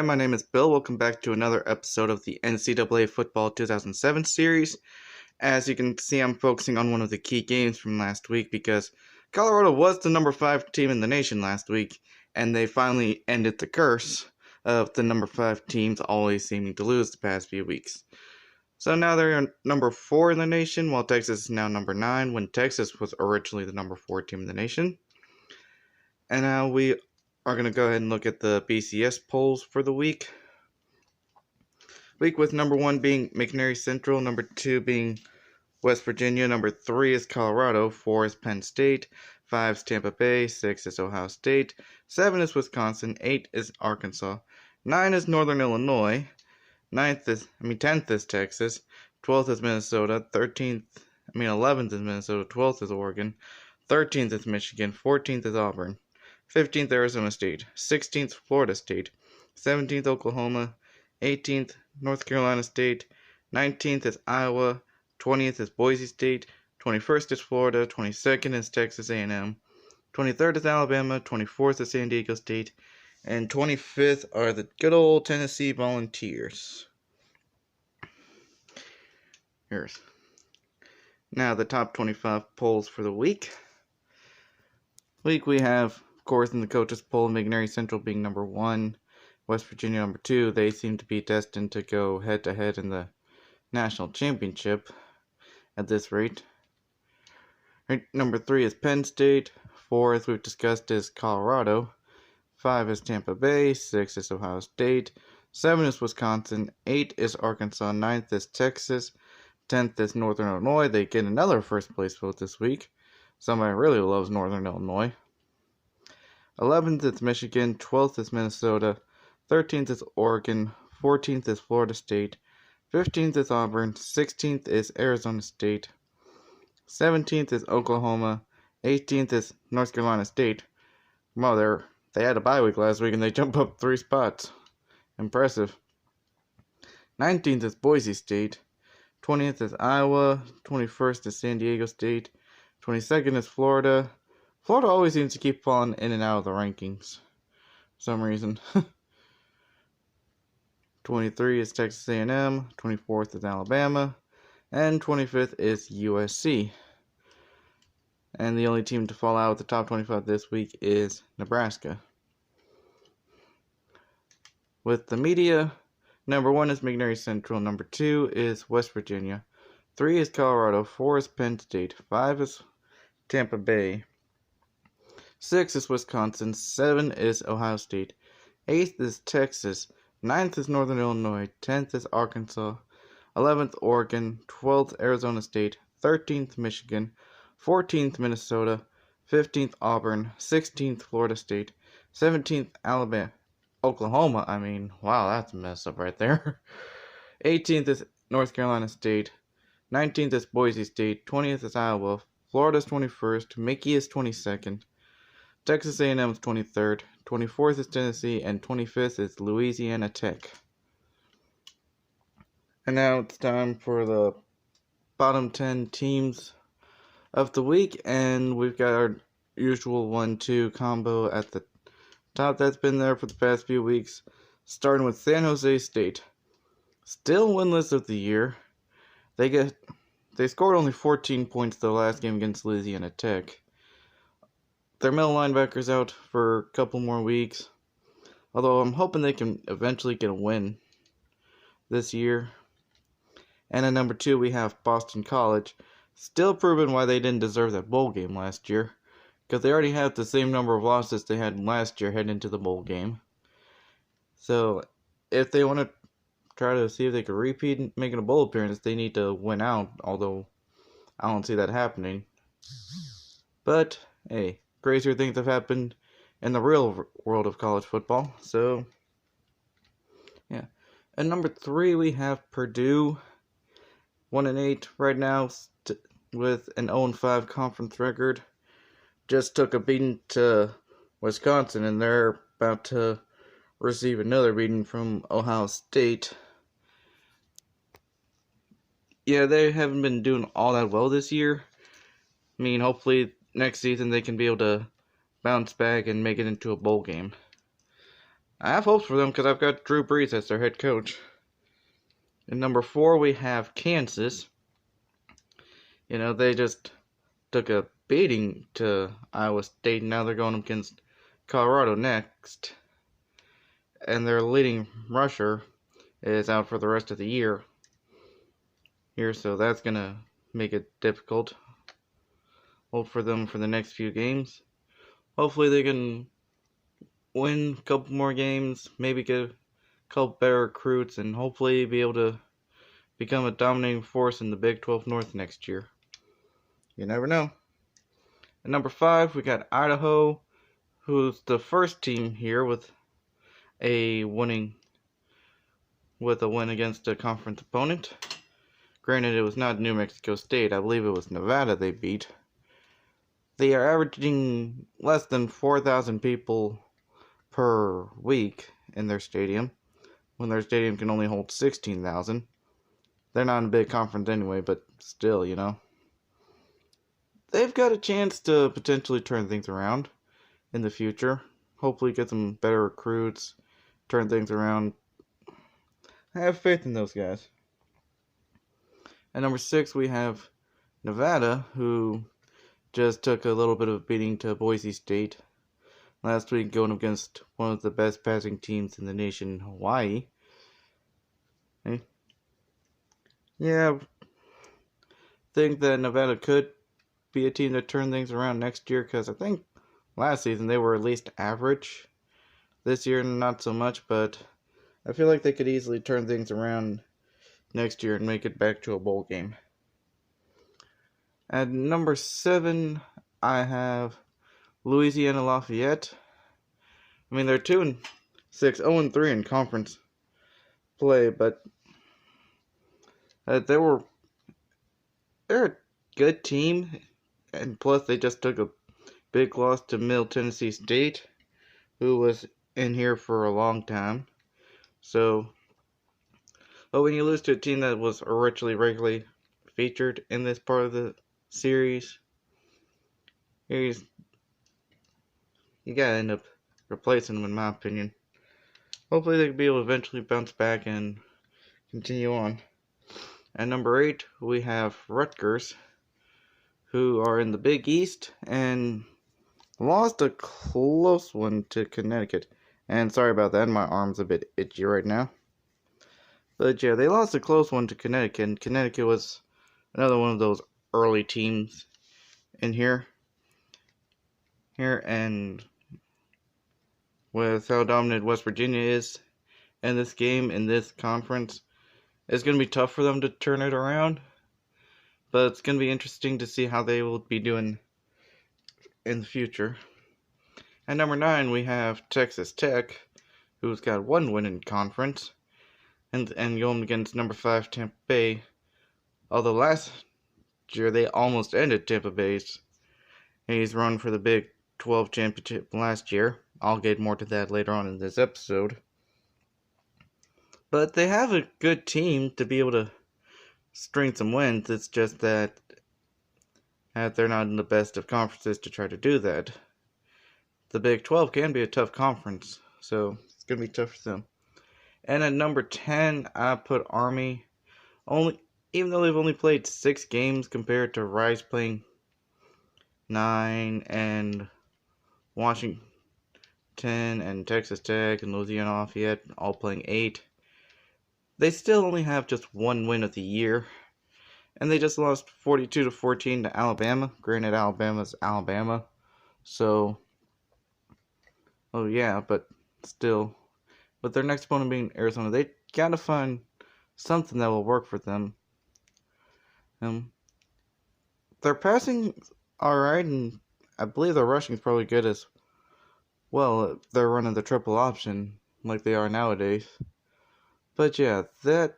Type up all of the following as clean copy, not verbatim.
Hi, my name is Bill. Welcome back to another episode of the NCAA Football 2007 series. As you can see, I'm focusing on one of the key games from last week because Colorado was the number 5 team in the nation last week, and they finally ended the curse of the number 5 teams always seeming to lose the past few weeks. So now they're number 4 in the nation, while Texas is now number 9, when Texas was originally the number 4 team in the nation. And now we are going to go ahead and look at the Bcs Polls for the week. Week with number 1 being McNairy Central, number 2 being West Virginia, number 3 is Colorado, 4 is Penn State, 5 is Tampa Bay, 6 is Ohio State, 7 is Wisconsin, 8 is Arkansas, 9 is Northern Illinois, 10th is Texas, 12th is Minnesota, 11th is Minnesota, 12th is Oregon, 13th is Michigan, 14th is Auburn, 15th Arizona State, 16th Florida State, 17th Oklahoma, 18th North Carolina State, 19th is Iowa, 20th is Boise State, 21st is Florida, 22nd is Texas A&M, 23rd is Alabama, 24th is San Diego State, and 25th are the good old Tennessee Volunteers. Now the top 25 polls for the week. We have, of course, in the coaches poll, McNairy Central being number 1, West Virginia number 2. They seem to be destined to go head-to-head in the national championship at this rate. Number 3 is Penn State. 4, as we've discussed, is Colorado. 5 is Tampa Bay. 6 is Ohio State. 7 is Wisconsin. 8 is Arkansas. 9th is Texas. 10th is Northern Illinois. They get another first place vote this week. Somebody really loves Northern Illinois. 11th is Michigan, 12th is Minnesota, 13th is Oregon, 14th is Florida State, 15th is Auburn, 16th is Arizona State, 17th is Oklahoma, 18th is North Carolina State. Well, they had a bye week last week and they jumped up 3 spots. Impressive. 19th is Boise State, 20th is Iowa, 21st is San Diego State, 22nd is Florida. Florida always seems to keep falling in and out of the rankings for some reason. 23 is Texas A&M, 24th is Alabama, and 25th is USC. And the only team to fall out of the top 25 this week is Nebraska. With the media, number 1 is McNairy Central, number 2 is West Virginia, 3 is Colorado, 4 is Penn State, 5 is Tampa Bay, 6 is Wisconsin, 7 is Ohio State, 8th is Texas, 9th is Northern Illinois, 10th is Arkansas, 11th Oregon, 12th Arizona State, 13th Michigan, 14th Minnesota, 15th Auburn, 16th Florida State, 17th Oklahoma, wow, that's a mess up right there. 18th is North Carolina State, 19th is Boise State, 20th is Iowa, Florida's 21st, Mickey is 22nd, Texas A&M is 23rd, 24th is Tennessee, and 25th is Louisiana Tech. And now it's time for the bottom 10 teams of the week, and we've got our usual 1-2 combo at the top that's been there for the past few weeks, starting with San Jose State. Still winless of the year. They scored only 14 points the last game against Louisiana Tech. Their middle linebacker's out for a couple more weeks, although I'm hoping they can eventually get a win this year. And at number 2, we have Boston College, still proving why they didn't deserve that bowl game last year, because they already have the same number of losses they had last year heading into the bowl game. So if they want to try to see if they could repeat making a bowl appearance, they need to win out, although I don't see that happening. But hey, crazier things have happened in the real world of college football. So yeah. At number 3, we have Purdue, 1-8 right now, with an 0-5 conference record. Just took a beating to Wisconsin, and they're about to receive another beating from Ohio State. Yeah, they haven't been doing all that well this year. Hopefully next season they can be able to bounce back and make it into a bowl game. I have hopes for them because I've got Drew Brees as their head coach. In number 4, we have Kansas. They just took a beating to Iowa State. Now they're going against Colorado next. And their leading rusher is out for the rest of the year. So that's going to make it difficult. Hope for them for the next few games. Hopefully they can win a couple more games, maybe get a couple better recruits, and hopefully be able to become a dominating force in the Big 12 North next year. You never know. At number 5, we got Idaho, who's the first team here with a win against a conference opponent. Granted, it was not New Mexico State. I believe it was Nevada they beat. They are averaging less than 4,000 people per week in their stadium, when their stadium can only hold 16,000. They're not in a big conference anyway, but still, They've got a chance to potentially turn things around in the future. Hopefully get some better recruits, turn things around. I have faith in those guys. At number 6, we have Nevada, who just took a little bit of a beating to Boise State last week, going against one of the best passing teams in the nation, Hawaii. Yeah, think that Nevada could be a team that turn things around next year, because I think last season they were at least average. This year, not so much, but I feel like they could easily turn things around next year and make it back to a bowl game. At number 7, I have Louisiana Lafayette. They're 2-6, 0-3 in conference play, but they're a good team, and plus they just took a big loss to Middle Tennessee State, who was in here for a long time. But when you lose to a team that was originally regularly featured in this part of the series, you gotta end up replacing them, in my opinion. Hopefully they can be able to eventually bounce back and continue on. At number 8, we have Rutgers, who are in the Big East and lost a close one to Connecticut. And sorry about that, my arm's a bit itchy right now. But yeah, they lost a close one to Connecticut, and Connecticut was another one of those early teams in here. And with how dominant West Virginia is in this game, in this conference, it's going to be tough for them to turn it around. But it's going to be interesting to see how they will be doing in the future. At number 9, we have Texas Tech, who's got 1 win in conference, and going against number 5 Tampa Bay. Although last year they almost ended Tampa Bay's run for the Big 12 championship last year. I'll get more to that later on in this episode. But they have a good team to be able to string some wins. It's just that they're not in the best of conferences to try to do that. The Big 12 can be a tough conference, so it's going to be tough for them. And at number 10, I put Army. Even though they've only played 6 games compared to Rice playing 9, and Washington and Texas Tech and Louisiana Lafayette all playing 8. They still only have just 1 win of the year, and they just lost 42-14 to Alabama. Granted, Alabama's Alabama, so but still, with their next opponent being Arizona, they gotta find something that will work for them. Their passing alright, and I believe their rushing is probably good as well. They're running the triple option like they are nowadays. But yeah, that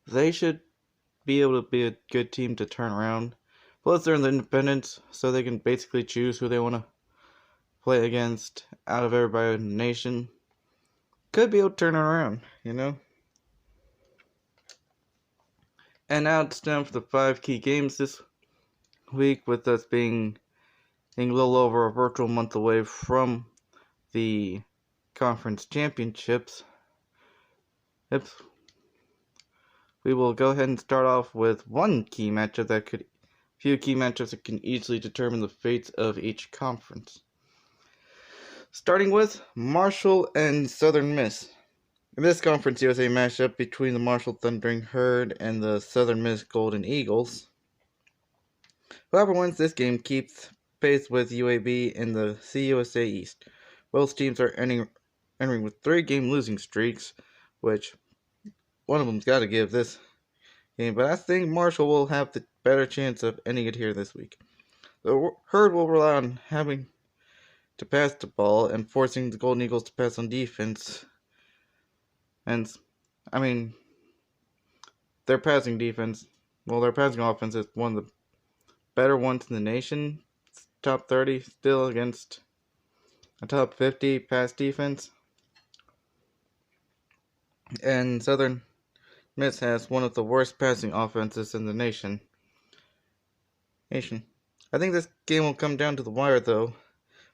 they should be able to be a good team to turn around. Plus, they're in the independents, so they can basically choose who they want to play against out of everybody in the nation. Could be able to turn it around, And now it's time for the 5 key games this week, with us being a little over a virtual month away from the conference championships. We will go ahead and start off with few key matchups that can easily determine the fates of each conference. Starting with Marshall and Southern Miss. In this Conference USA matchup between the Marshall Thundering Herd and the Southern Miss Golden Eagles. Whoever wins this game keeps pace with UAB in the CUSA East. Both teams are entering with 3-game losing streaks, which one of them's got to give this game, but I think Marshall will have the better chance of ending it here this week. The Herd will rely on having to pass the ball and forcing the Golden Eagles to pass on defense. And, their passing offense is one of the better ones in the nation. It's top 30 still against a top 50 pass defense. And Southern Miss has one of the worst passing offenses in the nation. I think this game will come down to the wire, though,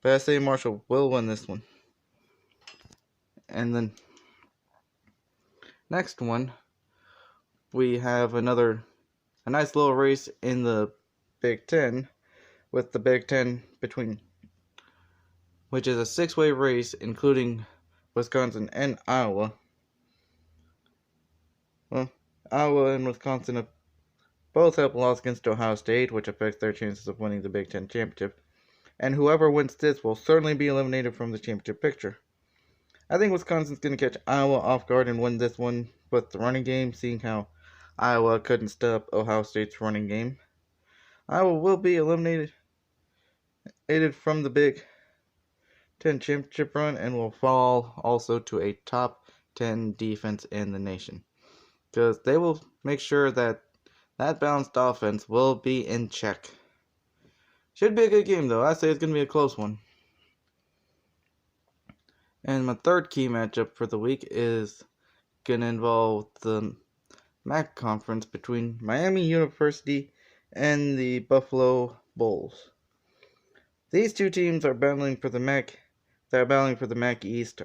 but I say Marshall will win this one. And then next one, we have a nice little race in the Big Ten, with the Big Ten which is a 6-way race, including Wisconsin and Iowa. Well, Iowa and Wisconsin both have lost against Ohio State, which affects their chances of winning the Big Ten championship. And whoever wins this will certainly be eliminated from the championship picture. I think Wisconsin's going to catch Iowa off guard and win this one with the running game, seeing how Iowa couldn't stop Ohio State's running game. Iowa will be eliminated from the Big Ten championship run and will fall also to a top 10 defense in the nation, because they will make sure that balanced offense will be in check. Should be a good game, though. I say it's going to be a close one. And my third key matchup for the week is going to involve the MAC conference between Miami University and the Buffalo Bulls. These two teams are battling for the MAC East,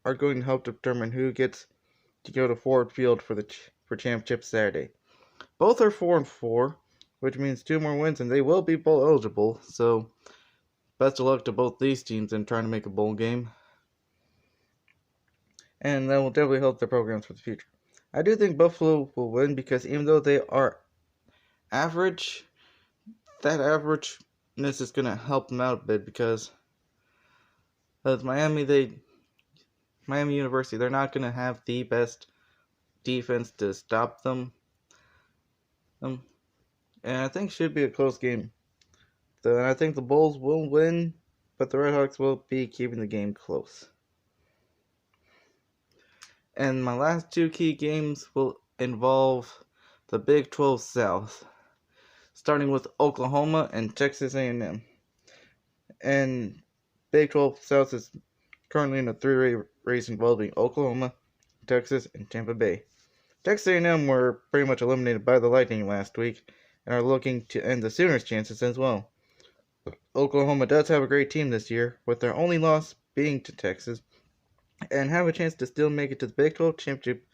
are going to help determine who gets to go to Ford Field for championship Saturday. Both are 4-4, which means 2 more wins and they will be bowl eligible. So best of luck to both these teams in trying to make a bowl game, and that will definitely help their programs for the future. I do think Buffalo will win, because even though they are average, that averageness is going to help them out a bit, because Miami University, they're not going to have the best defense to stop them. And I think it should be a close game. And I think the Bulls will win, but the Redhawks will be keeping the game close. And my last 2 key games will involve the Big 12 South, starting with Oklahoma and Texas A&M. And Big 12 South is currently in a 3-way race involving Oklahoma, Texas, and Tampa Bay. Texas A&M were pretty much eliminated by the Lightning last week and are looking to end the Sooners' chances as well. Oklahoma does have a great team this year, with their only loss being to Texas, and have a chance to still make it to the Big 12 championship,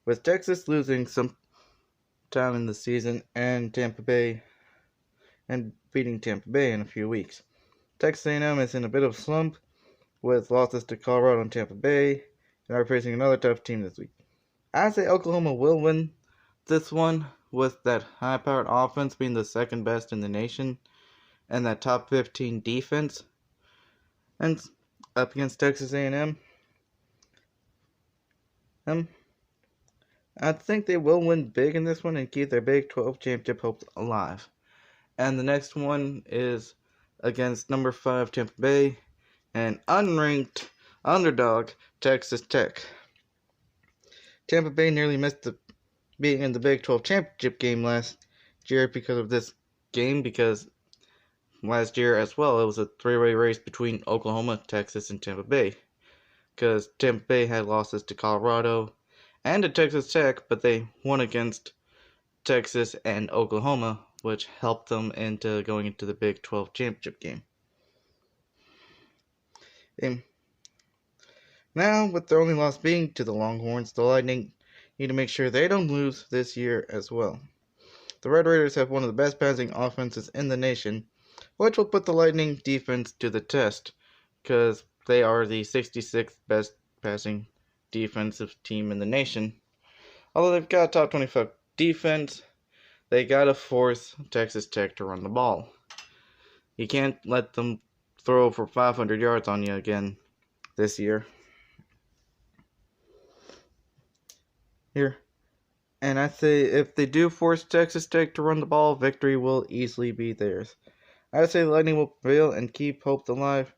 with Texas losing some time in the season and beating Tampa Bay in a few weeks. Texas A&M is in a bit of a slump, with losses to Colorado and Tampa Bay, and are facing another tough team this week. I say Oklahoma will win this one, with that high-powered offense being the second best in the nation, and that top 15 defense, and up against Texas A&M. I think they will win big in this one and keep their Big 12 championship hopes alive. And the next one is against number 5 Tampa Bay and unranked underdog Texas Tech. Tampa Bay nearly missed being in the Big 12 championship game last year because of this game, because last year as well it was a 3-way race between Oklahoma, Texas, and Tampa Bay, because Tampa Bay had losses to Colorado and to Texas Tech, but they won against Texas and Oklahoma, which helped them into going into the Big 12 championship game. Now, with their only loss being to the Longhorns, the Lightning need to make sure they don't lose this year as well. The Red Raiders have one of the best passing offenses in the nation, which will put the Lightning defense to the test, because they are the 66th best passing defensive team in the nation. Although they've got a top 25 defense, they gotta force Texas Tech to run the ball. You can't let them throw for 500 yards on you again this year. Here. And I say if they do force Texas Tech to run the ball, victory will easily be theirs. I say the Lightning will prevail and keep hope alive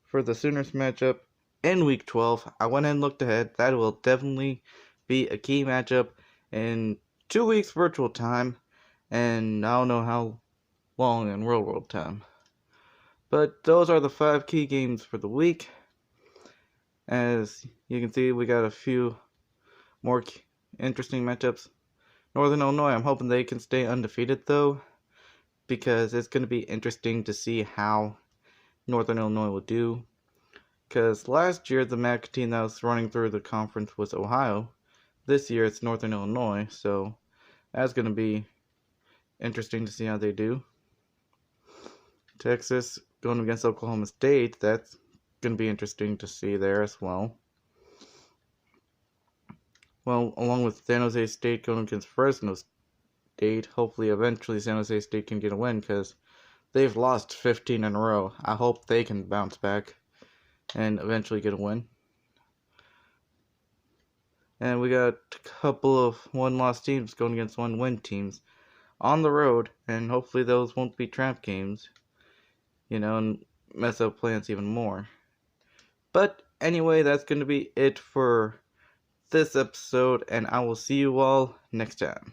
for the Sooners matchup in Week 12. I went and looked ahead. That will definitely be a key matchup in 2 weeks virtual time, and I don't know how long in real world time. But those are the 5 key games for the week. As you can see, we got a few more interesting matchups. Northern Illinois, I'm hoping they can stay undefeated though, because it's going to be interesting to see how Northern Illinois will do. Because last year the MAC team that was running through the conference was Ohio. This year it's Northern Illinois, so that's going to be interesting to see how they do. Texas going against Oklahoma State, that's going to be interesting to see there as well. Well, along with San Jose State going against Fresno State, hopefully eventually San Jose State can get a win, because they've lost 15 in a row. I hope they can bounce back and eventually get a win. And we got a couple of one-loss teams going against one-win teams on the road, and hopefully those won't be trap games, and mess up plans even more. But anyway, that's going to be it for this episode, and I will see you all next time.